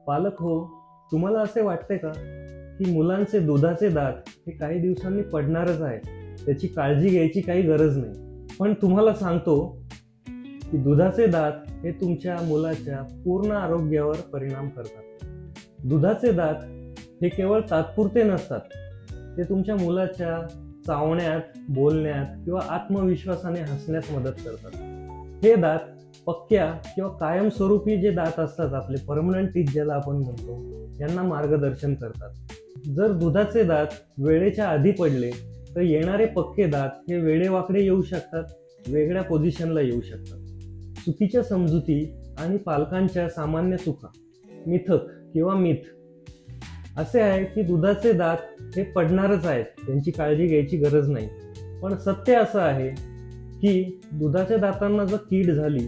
पालक हो, तुम्हाला असे वाटते का की मुलांचे दुधाचे दात हे काही दिवसांनी पडणारच आहे, त्याची काळजी घ्यायची काही गरज नाही. पण तुम्हाला सांगतो की दुधाचे दात हे तुमच्या मुलाच्या पूर्ण आरोग्यावर परिणाम करतात. दुधाचे दात हे केवळ तात्पुरते नसतात, ते तुमच्या मुलाच्या चावण्यात, बोलण्यात किंवा आत्मविश्वासाने हसण्यात मदत करतात. हे दात पक्क्या किंवा कायमस्वरूपी जे दात असतात, आपले परमनंट टीथ ज्याला आपण म्हणतो, यांना मार्गदर्शन करतात. जर दुधाचे दात वेळेच्या आधी पडले तर येणारे पक्के दात हे वेडेवाकडे येऊ शकतात, वेगळ्या पोझिशनला येऊ शकतात. चुकीच्या समजुती आणि पालकांच्या सामान्य चुका, मिथक किंवा मिथ असे आहे की दुधाचे दात हे पडणारच आहेत, त्यांची काळजी घ्यायची गरज नाही. पण सत्य असं आहे की दुधाच्या दातांना जर कीड झाली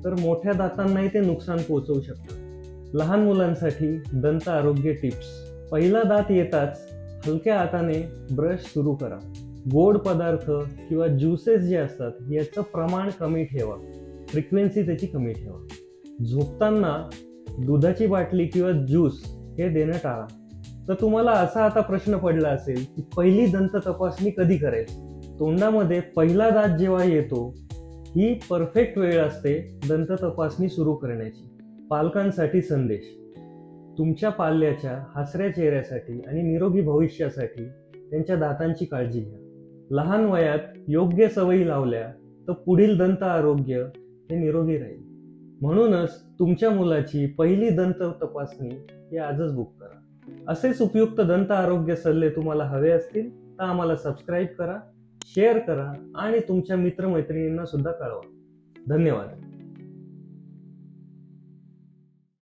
तर मोठ्या दातांनाही ते नुकसान पोहोचवू शकतं. लहान मुलांसाठी दंत आरोग्य टिप्स. पहिला दात येताच हलक्या हाताने ब्रश सुरू करा. गोड पदार्थ किंवा ज्युसेस जे असतात याचं प्रमाण कमी ठेवा, फ्रिक्वेन्सी त्याची कमी ठेवा. झोपताना दुधाची बाटली किंवा ज्यूस हे देणं टाळा. तर तुम्हाला असा आता प्रश्न पडला असेल की पहिली दंत तपासणी कधी करायची. तोंडामध्ये पहिला दात जेव्हा येतो ही परफेक्ट वेळ असते दंत तपासणी सुरू करण्याची. पालकांसाठी संदेश. तुमच्या पाल्याच्या हसऱ्या चेहऱ्यासाठी आणि निरोगी भविष्यासाठी त्यांच्या दातांची काळजी घ्या. लहान वयात योग्य सवयी लावल्या तर पुढील दंत आरोग्य हे निरोगी राहील. म्हणूनच तुमच्या मुलाची पहिली दंत तपासणी ही आजच बुक करा. असेच उपयुक्त दंत आरोग्य सल्ले तुम्हाला हवे असतील तर आम्हाला सबस्क्राईब करा, शेअर करा आणि तुमच्या मित्रमैत्रिणींना सुद्धा कळवा. धन्यवाद.